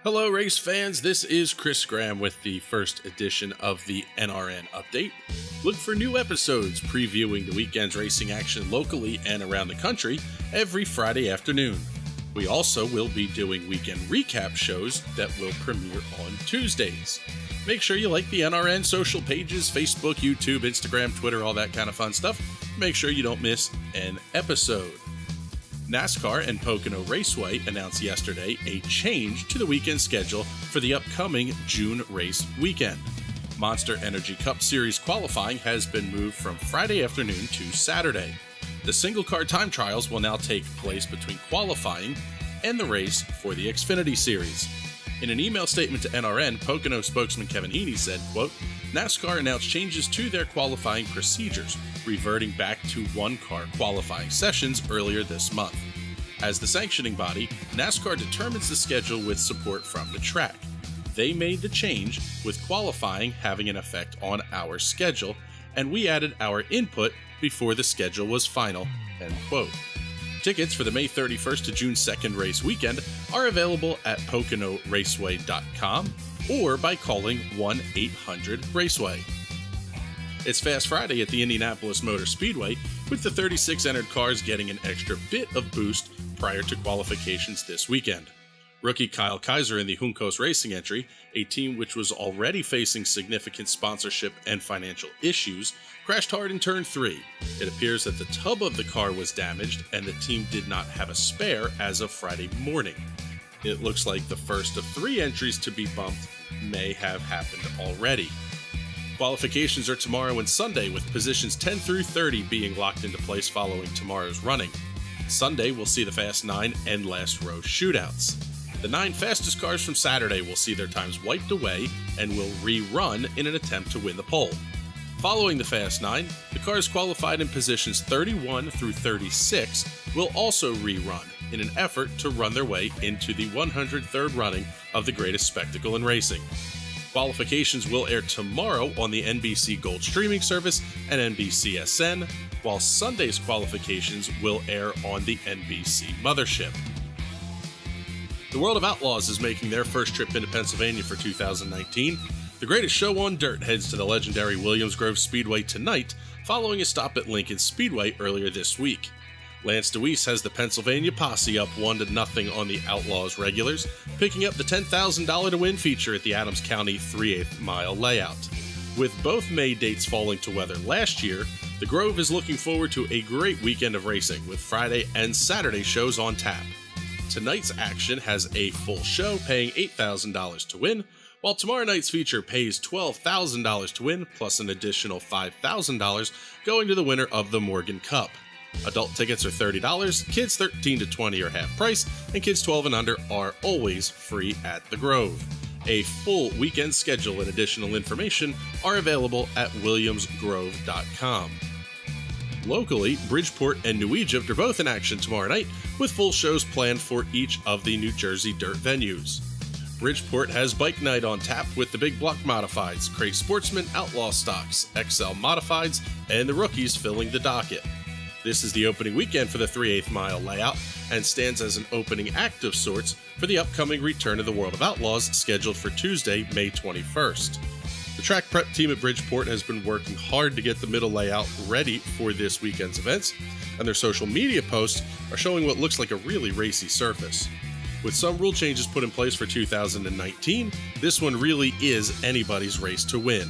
Hello, race fans. This is Chris Graham with the first edition of the NRN Update. Look for new episodes previewing the weekend's racing action locally and around the country every Friday afternoon. We also will be doing weekend recap shows that will premiere on Tuesdays. Make sure you like the NRN social pages, Facebook, YouTube, Instagram, Twitter, all that kind of fun stuff. Make sure you don't miss an episode. NASCAR and Pocono Raceway announced yesterday a change to the weekend schedule for the upcoming June race weekend. Monster Energy Cup Series qualifying has been moved from Friday afternoon to Saturday. The single car time trials will now take place between qualifying and the race for the Xfinity Series. In an email statement to NRN, Pocono spokesman Kevin Heaney said, quote, NASCAR announced changes to their qualifying procedures, reverting back to one-car qualifying sessions earlier this month. As the sanctioning body, NASCAR determines the schedule with support from the track. They made the change, with qualifying having an effect on our schedule, and we added our input before the schedule was final, end quote. Tickets for the May 31st to June 2nd race weekend are available at PoconoRaceway.com or by calling 1-800-RACEWAY. It's Fast Friday at the Indianapolis Motor Speedway, with the 36 entered cars getting an extra bit of boost prior to qualifications this weekend. Rookie Kyle Kaiser in the Juncos Racing entry, a team which was already facing significant sponsorship and financial issues, crashed hard in Turn 3. It appears that the tub of the car was damaged and the team did not have a spare as of Friday morning. It looks like the first of 3 entries to be bumped may have happened already. Qualifications are tomorrow and Sunday, with positions 10 through 30 being locked into place following tomorrow's running. Sunday will see the Fast 9 and last row shootouts. The 9 fastest cars from Saturday will see their times wiped away and will rerun in an attempt to win the pole. Following the Fast 9, the cars qualified in positions 31 through 36 will also rerun in an effort to run their way into the 103rd running of the greatest spectacle in racing. Qualifications will air tomorrow on the NBC Gold streaming service and NBCSN, while Sunday's qualifications will air on the NBC mothership. The World of Outlaws is making their first trip into Pennsylvania for 2019. The greatest show on dirt heads to the legendary Williams Grove Speedway tonight, following a stop at Lincoln Speedway earlier this week. Lance DeWeese has the Pennsylvania Posse up 1-0 on the Outlaws regulars, picking up the $10,000 to win feature at the Adams County 3/8 mile layout. With both May dates falling to weather last year, the Grove is looking forward to a great weekend of racing, with Friday and Saturday shows on tap. Tonight's action has a full show paying $8,000 to win, while tomorrow night's feature pays $12,000 to win, plus an additional $5,000 going to the winner of the Morgan Cup. Adult tickets are $30, kids 13 to 20 are half price, and kids 12 and under are always free at the Grove. A full weekend schedule and additional information are available at williamsgrove.com. Locally, Bridgeport and New Egypt are both in action tomorrow night, with full shows planned for each of the New Jersey dirt venues. Bridgeport has Bike Night on tap with the Big Block Modifieds, Crate Sportsman, Outlaw Stocks, XL Modifieds, and the Rookies filling the docket. This is the opening weekend for the 3/8 mile layout and stands as an opening act of sorts for the upcoming return of the World of Outlaws, scheduled for Tuesday, May 21st. The track prep team at Bridgeport has been working hard to get the middle layout ready for this weekend's events, and their social media posts are showing what looks like a really racy surface. With some rule changes put in place for 2019, this one really is anybody's race to win.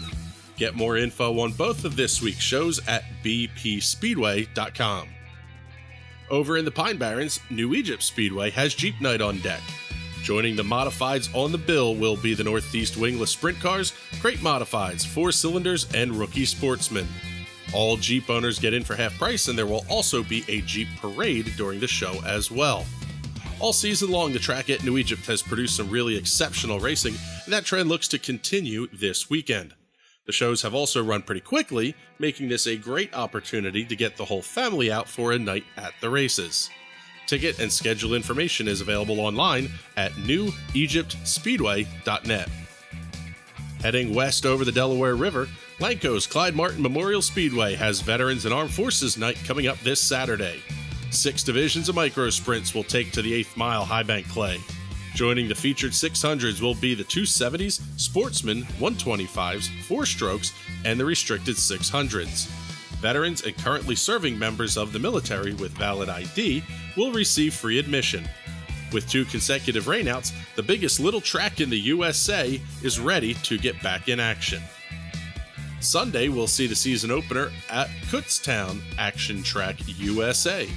Get more info on both of this week's shows at bpspeedway.com. Over in the Pine Barrens, New Egypt Speedway has Jeep Night on deck. Joining the Modifieds on the bill will be the Northeast Wingless Sprint Cars, Crate Modifieds, 4-cylinders, and Rookie Sportsmen. All Jeep owners get in for half price, and there will also be a Jeep parade during the show as well. All season long, the track at New Egypt has produced some really exceptional racing, and that trend looks to continue this weekend. The shows have also run pretty quickly, making this a great opportunity to get the whole family out for a night at the races. Ticket and schedule information is available online at newegyptspeedway.net. Heading west over the Delaware River, Lanco's Clyde Martin Memorial Speedway has Veterans and Armed Forces Night coming up this Saturday. 6 divisions of micro sprints will take to the 8th mile high bank clay. Joining the featured 600s will be the 270s, Sportsman, 125s, 4-strokes, and the restricted 600s. Veterans and currently serving members of the military with valid ID will receive free admission. With 2 consecutive rainouts, the biggest little track in the USA is ready to get back in action. Sunday will see the season opener at Kutztown Action Track USA.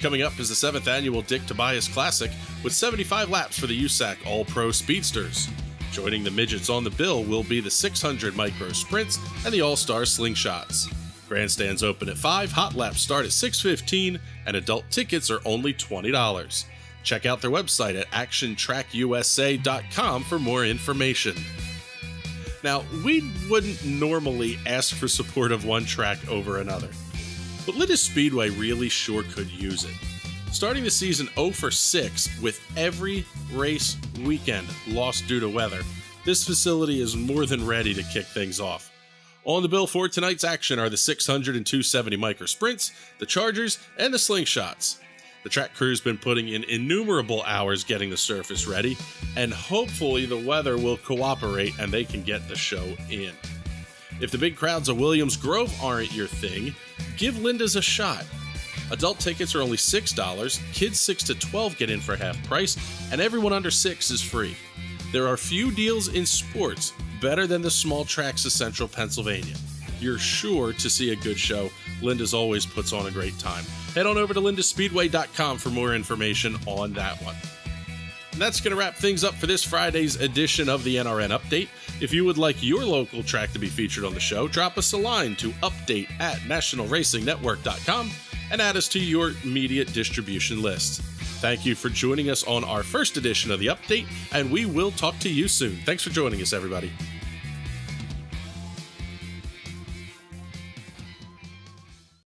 Coming up is the 7th annual Dick Tobias Classic with 75 laps for the USAC All-Pro Speedsters. Joining the midgets on the bill will be the 600 Micro Sprints and the All-Star Slingshots. Grandstands open at 5, hot laps start at 6:15, and adult tickets are only $20. Check out their website at actiontrackusa.com for more information. Now, we wouldn't normally ask for support of one track over another, but Linda Speedway really sure could use it. Starting the season 0 for 6 with every race weekend lost due to weather, this facility is more than ready to kick things off. On the bill for tonight's action are the 600 and 270 Micro Sprints, the Chargers, and the Slingshots. The track crew's been putting in innumerable hours getting the surface ready, and hopefully the weather will cooperate and they can get the show in. If the big crowds of Williams Grove aren't your thing, give Linda's a shot. Adult tickets are only $6, kids 6 to 12 get in for half price, and everyone under 6 is free. There are few deals in sports better than the small tracks of central Pennsylvania. You're sure to see a good show. Linda's always puts on a great time. Head on over to lindaspeedway.com for more information on that one. And that's going to wrap things up for this Friday's edition of the NRN Update. If you would like your local track to be featured on the show, drop us a line to update@nationalracingnetwork.com and add us to your immediate distribution list. Thank you for joining us on our first edition of the Update, and we will talk to you soon. Thanks for joining us, everybody.